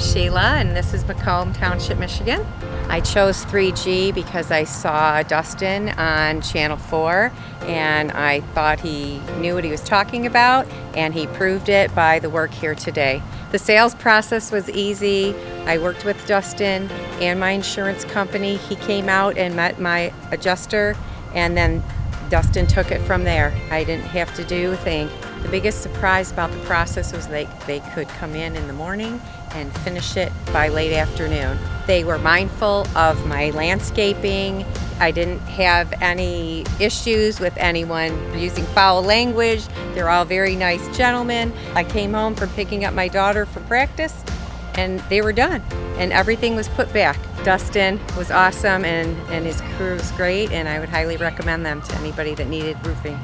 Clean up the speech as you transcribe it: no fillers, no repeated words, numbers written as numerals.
Sheila, and this is Macomb Township, Michigan. I chose 3G because I saw Dustin on Channel 4 and I thought he knew what he was talking about, and he proved it by the work here today. The sales process was easy. I worked with Dustin and my insurance company. He came out and met my adjuster, and then Dustin took it from there. I didn't have to do a thing. The biggest surprise about the process was they could come in the morning and finish it by late afternoon. They were mindful of my landscaping. I didn't have any issues with anyone using foul language. They're all very nice gentlemen. I came home from picking up my daughter for practice and they were done and everything was put back. Dustin was awesome and his crew was great, and I would highly recommend them to anybody that needed roofing.